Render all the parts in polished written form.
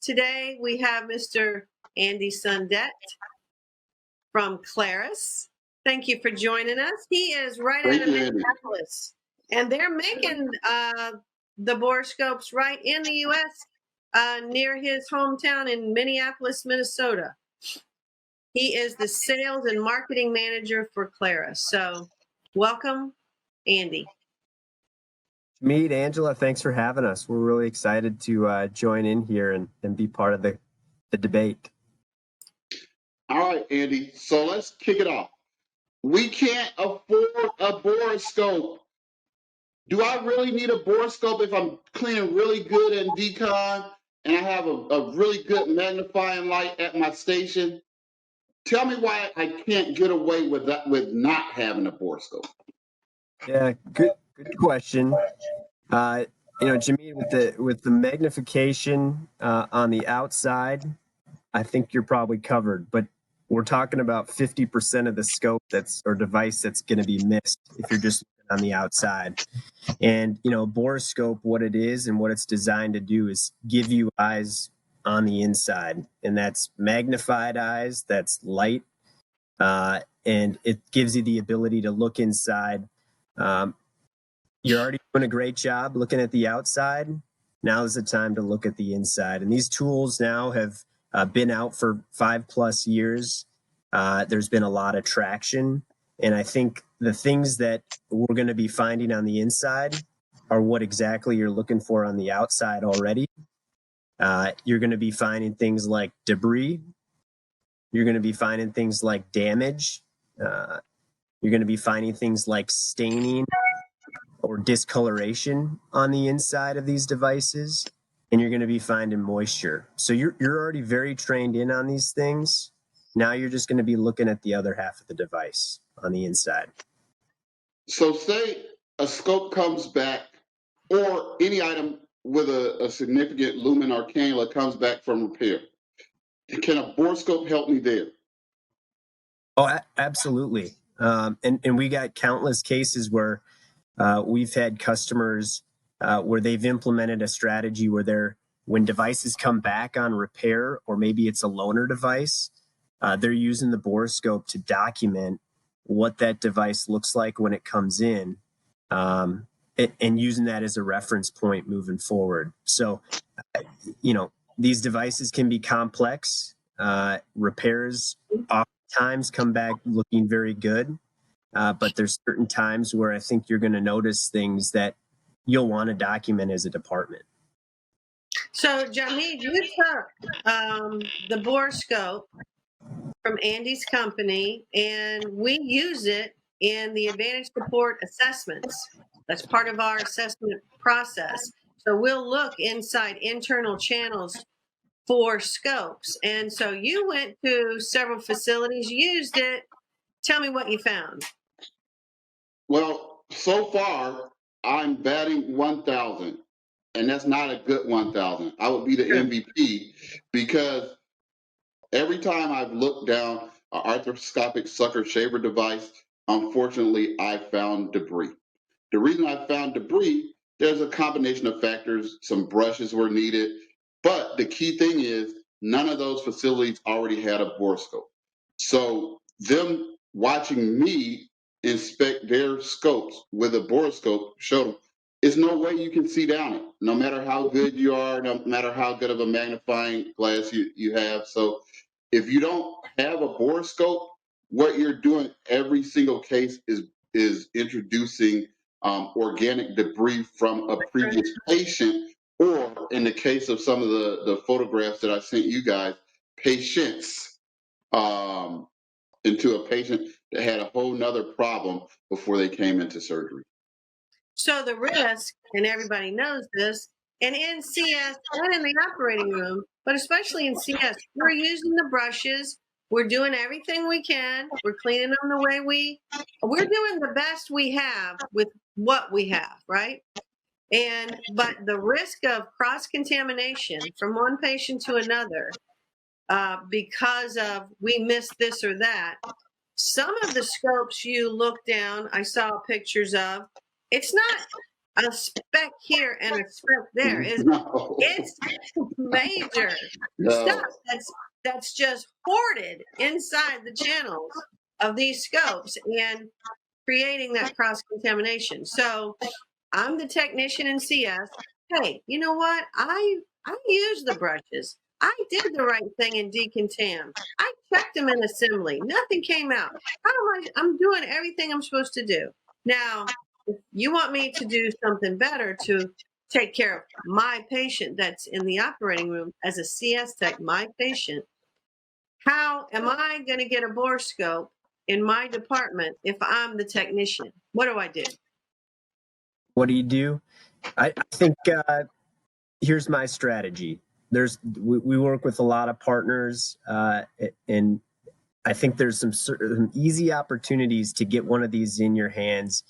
Today we have Mr. Andy Sundett from Clarus. Thank you for joining us. He is right out of Minneapolis, and they're making the Boroscopes right in the U.S. Near his hometown in Minneapolis, Minnesota. He is the sales and marketing manager for Clarus. So welcome, Andy. Meet Angela, thanks for having us. We're really excited to join in here and be part of the debate. All right, Andy. So let's kick it off. We can't afford a Boroscope. Do I really need a Boroscope if I'm cleaning really good in decon and I have a really good magnifying light at my station? Tell me why I can't get away with that, with not having a Boroscope. Yeah, good question. Jimmy, with the magnification on the outside, I think you're probably covered. But we're talking about 50% of the scope or device that's going to be missed if you're just looking on the outside. And Borescope, what it is and what it's designed to do is give you eyes on the inside, and that's magnified eyes. That's light, and it gives you the ability to look inside. You're already doing a great job looking at the outside. Now is the time to look at the inside. And these tools now have been out for 5+ years. There's been a lot of traction. And I think the things that we're going to be finding on the inside are what exactly you're looking for on the outside already. You're going to be finding things like debris. You're going to be finding things like damage. You're going to be finding things like staining or discoloration on the inside of these devices, and you're going to be finding moisture. So you're already very trained in on these things. Now you're just going to be looking at the other half of the device on the inside. So say a scope comes back, or any item with a significant lumen or cannula comes back from repair. Can a Borescope help me there? Oh, absolutely. And we got countless cases where we've had customers where they've implemented a strategy where when devices come back on repair, or maybe it's a loaner device, they're using the Borescope to document what that device looks like when it comes in, and using that as a reference point moving forward. So, these devices can be complex. Repairs oftentimes come back looking very good. But there's certain times where I think you're going to notice things that you'll want to document as a department. So, Jamid, you took the Borescope from Andy's company, and we use it in the Advantage Support assessments. That's part of our assessment process. So we'll look inside internal channels for scopes. And so you went to several facilities, used it. Tell me what you found. Well, so far, I'm batting 1,000, and that's not a good 1,000. I would be the MVP, because every time I've looked down an arthroscopic sucker shaver device, unfortunately, I found debris. The reason I found debris, there's a combination of factors. Some brushes were needed, but the key thing is none of those facilities already had a Borescope. So them watching me inspect their scopes with a Borescope showed them there's no way you can see down it, no matter how good you are, no matter how good of a magnifying glass you have. So if you don't have a Borescope, what you're doing every single case is introducing organic debris from a previous patient, or in the case of some of the photographs that I sent you guys, patients, into a patient that had a whole nother problem before they came into surgery. So the risk, and everybody knows this, and in CS and in the operating room, but especially in CS, we're using the brushes. We're doing everything we can. We're cleaning them the way we're doing the best we have with what we have, right? But the risk of cross-contamination from one patient to another, because of we missed this or that, some of the scopes you look down, I saw pictures of, it's not a speck here and a speck there. No. It's major stuff No. that's just hoarded inside the channels of these scopes and creating that cross contamination. So I'm the technician in CS. Hey, you know what? I use the brushes. I did the right thing in decontam. I checked them in assembly. Nothing came out. I'm doing everything I'm supposed to do. Now, if you want me to do something better to take care of my patient that's in the operating room as a CS tech, my patient, how am I going to get a borescope in my department if I'm the technician? What do I do? What do you do? I think here's my strategy. We work with a lot of partners, and I think there's some easy opportunities to get one of these in your hands.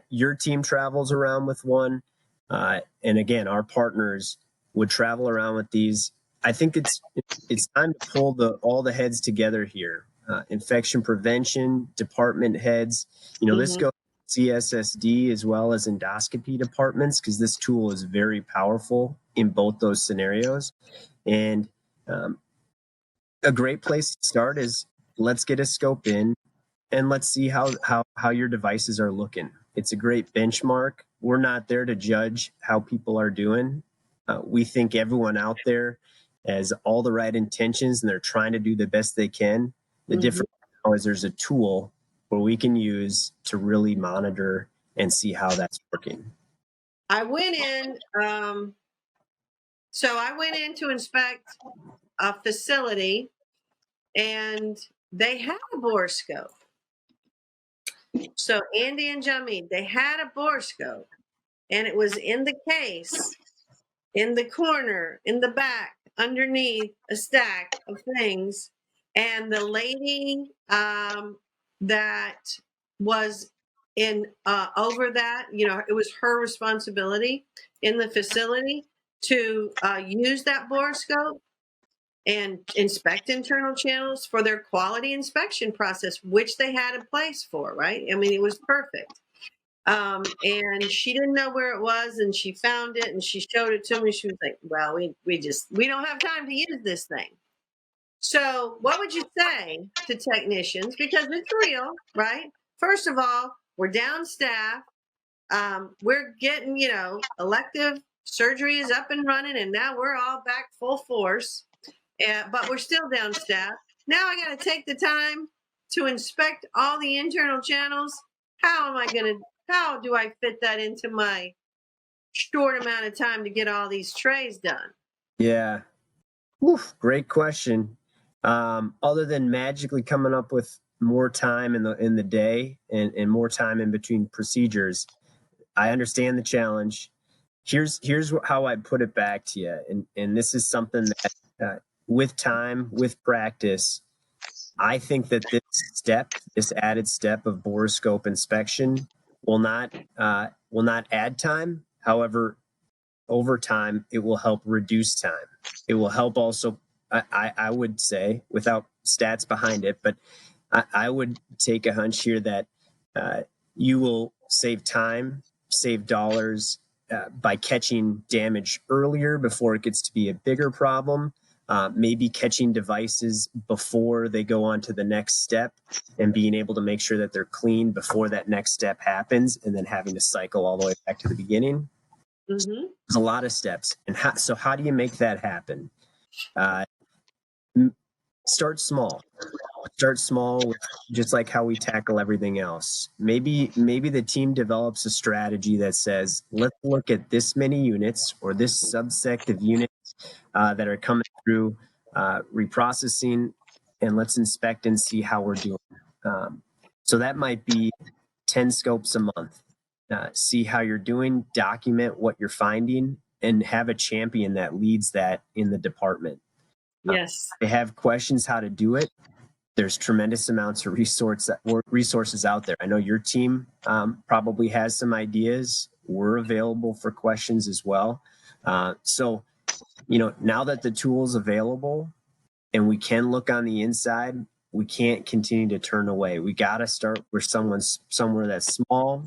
Your team travels around with one, and again, our partners would travel around with these. I think it's time to pull all the heads together here. Infection prevention department heads. This goes CSSD as well as endoscopy departments, because this tool is very powerful in both those scenarios. And a great place to start is, let's get a scope in and let's see how your devices are looking. It's a great benchmark. We're not there to judge how people are doing. We think everyone out there has all the right intentions and they're trying to do the best they can. The difference now is there's a tool where we can use to really monitor and see how that's working. I went in, I went in to inspect a facility, and they had a borescope. So Andy and Jamid, they had a borescope, and it was in the case, in the corner, in the back, underneath a stack of things. And the lady that was in over that, it was her responsibility in the facility to use that borescope and inspect internal channels for their quality inspection process, which they had a place for, right? I mean, it was perfect. And she didn't know where it was, and she found it and she showed it to me. She was like, well, we don't have time to use this thing. So what would you say to technicians? Because it's real, right? First of all, we're down staff. We're getting, elective surgery is up and running, and now we're all back full force. But we're still down staff. Now I got to take the time to inspect all the internal channels. How do I fit that into my short amount of time to get all these trays done? Yeah. Oof, great question. Other than magically coming up with more time in the day and more time in between procedures, I understand the challenge. Here's how I put it back to you, and this is something that with time, with practice, I think that this added step of boroscope inspection will not add time. However, over time, it will help reduce time. It will help also, I would say, without stats behind it, but I would take a hunch here that you will save time, save dollars by catching damage earlier before it gets to be a bigger problem. Maybe catching devices before they go on to the next step and being able to make sure that they're clean before that next step happens, and then having to cycle all the way back to the beginning. Mm-hmm. There's a lot of steps. And how do you make that happen? Start small. Start small with just like how we tackle everything else. Maybe the team develops a strategy that says, let's look at this many units or this subsect of units that are coming through reprocessing, and let's inspect and see how we're doing. So that might be 10 scopes a month. See how you're doing, document what you're finding, and have a champion that leads that in the department. Yes. They have questions how to do it. There's tremendous amounts of resources out there. I know your team probably has some ideas. We're available for questions as well. So, now that the tool is available and we can look on the inside, we can't continue to turn away. We got to start with somewhere that's small,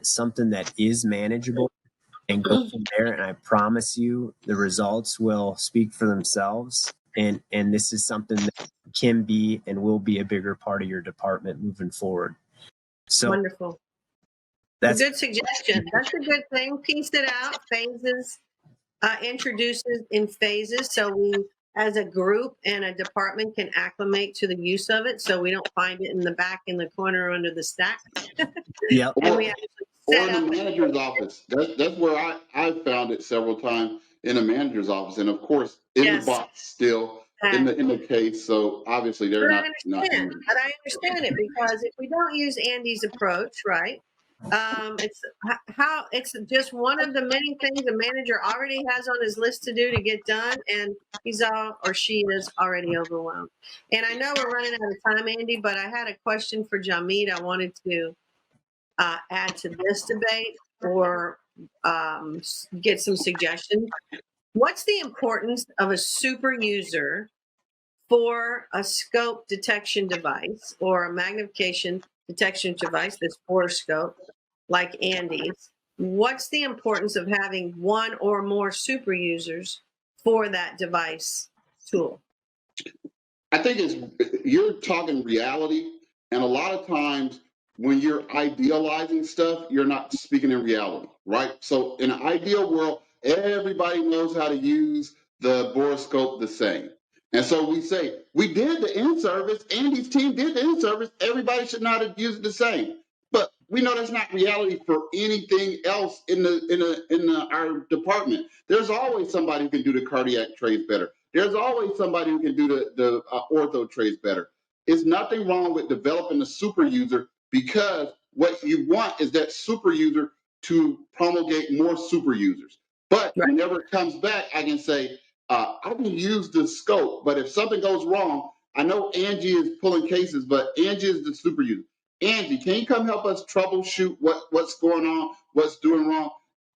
something that is manageable and go from there. And I promise you the results will speak for themselves. And this is something that can be and will be a bigger part of your department moving forward. So Wonderful. that's a good suggestion. That's a good thing. Piece it out, phases, introduces in phases, so we, as a group and a department, can acclimate to the use of it, so we don't find it in the back in the corner under the stack. Yep. And we actually Or set in up. the manager's office. That's where I found it several times in the manager's office, and of course in the Yes. box still in the case. So obviously they're But I not understand. using But I understand it, because if we don't use Andy's approach, right? It's how it's just one of the many things a manager already has on his list to do to get done, and he's all, or she is already overwhelmed. And I know we're running out of time, Andy, but I had a question for Jamid. I wanted to add to this debate, or get some suggestions. What's the importance of a super user for a scope detection device or a magnification detection device that's Borescope, like Andy's? What's the importance of having one or more super users for that device tool? I think you're talking reality, and a lot of times when you're idealizing stuff, you're not speaking in reality, right? So in an ideal world, everybody knows how to use the Boroscope the same. And so we say, we did the in-service, Andy's team did the in-service, everybody should not have used it the same. But we know that's not reality for anything else in our department. There's always somebody who can do the cardiac trace better. There's always somebody who can do the ortho trace better. There's nothing wrong with developing a super user, because what you want is that super user to promulgate more super users. But Right. whenever it comes back, I can say, I can use the scope, but if something goes wrong, I know Angie is pulling cases, but Angie is the super user. Angie, can you come help us troubleshoot what's going on, what's doing wrong?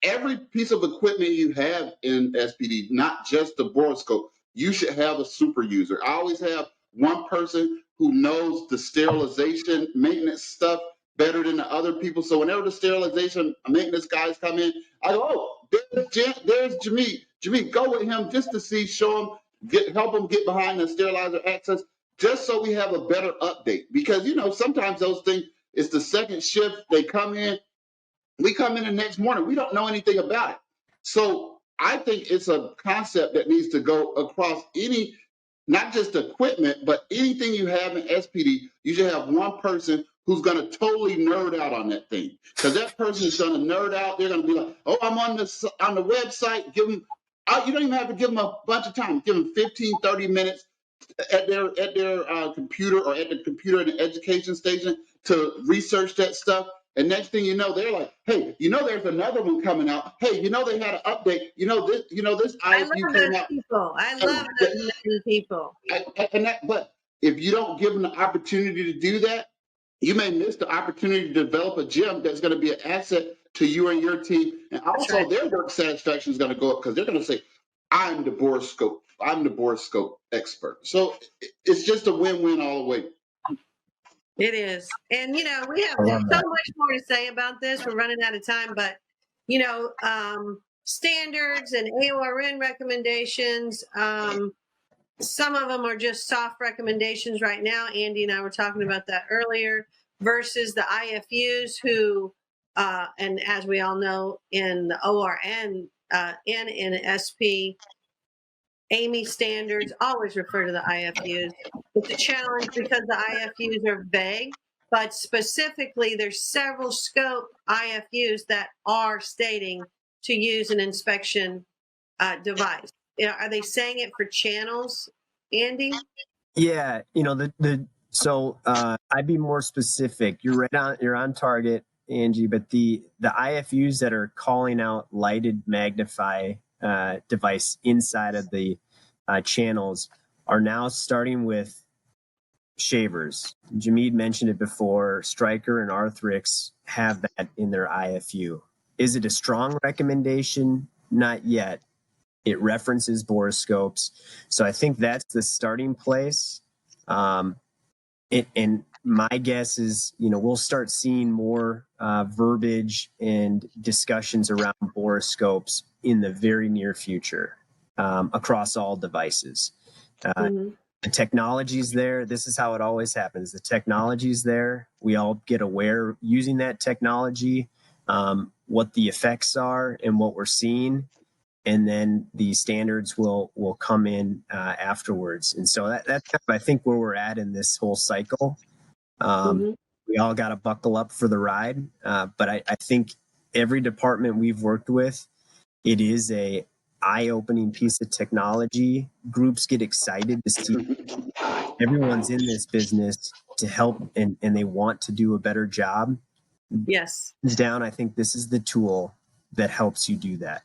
Every piece of equipment you have in SPD, not just the Boroscope, you should have a super user. I always have one person who knows the sterilization maintenance stuff better than the other people. So whenever the sterilization maintenance guys come in, I go, oh, there's Jamie. Jamie, go with him just to see, show him, help him get behind the sterilizer access, just so we have a better update. Because, sometimes those things, it's the second shift, they come in, we come in the next morning, we don't know anything about it. So I think it's a concept that needs to go across not just equipment, but anything you have in SPD. You should have one person who's going to totally nerd out on that thing, because that person is going to nerd out. They're going to be like, "Oh, I'm on the website." Give them. You don't even have to give them a bunch of time. Give them 15, 30 minutes at their computer, or at the computer in the education station, to research that stuff. And next thing you know, they're like, "Hey, there's another one coming out. Hey, they had an update. This I love ISU came those out." people. I love those nerdy people. But if you don't give them the opportunity to do that, you may miss the opportunity to develop a gym that's going to be an asset to you and your team. And also right. their work satisfaction is going to go up, because they're going to say, I'm the Borescope expert. So it's just a win-win all the way. It is. And, we have I love so that. much more to say about this. We're running out of time, but, standards and AORN recommendations, some of them are just soft recommendations right now. Andy and I were talking about that earlier, versus the IFUs who, and as we all know, in the ORN, in SP, AMI standards always refer to the IFUs. It's a challenge because the IFUs are vague, but specifically there's several scope IFUs that are stating to use an inspection device. Are they saying it for channels, Andy? Yeah, so I'd be more specific. You're on target, Angie, but the IFUs that are calling out lighted magnify device inside of the channels are now starting with shavers. Jamid mentioned it before. Stryker and Arthrex have that in their IFU. Is it a strong recommendation? Not yet. It references Borescopes. So I think that's the starting place. And my guess is, we'll start seeing more verbiage and discussions around Boroscopes in the very near future across all devices. Mhm. The technology's there. This is how it always happens. The technology's there. We all get aware using that technology, what the effects are and what we're seeing. And then the standards will come in afterwards. And so that's kind of, I think, where we're at in this whole cycle. Mhm. We all got to buckle up for the ride. But I think every department we've worked with, it is a eye-opening piece of technology. Groups get excited to see everyone's in this business to help, and they want to do a better job. Yes. Down, I think this is the tool that helps you do that.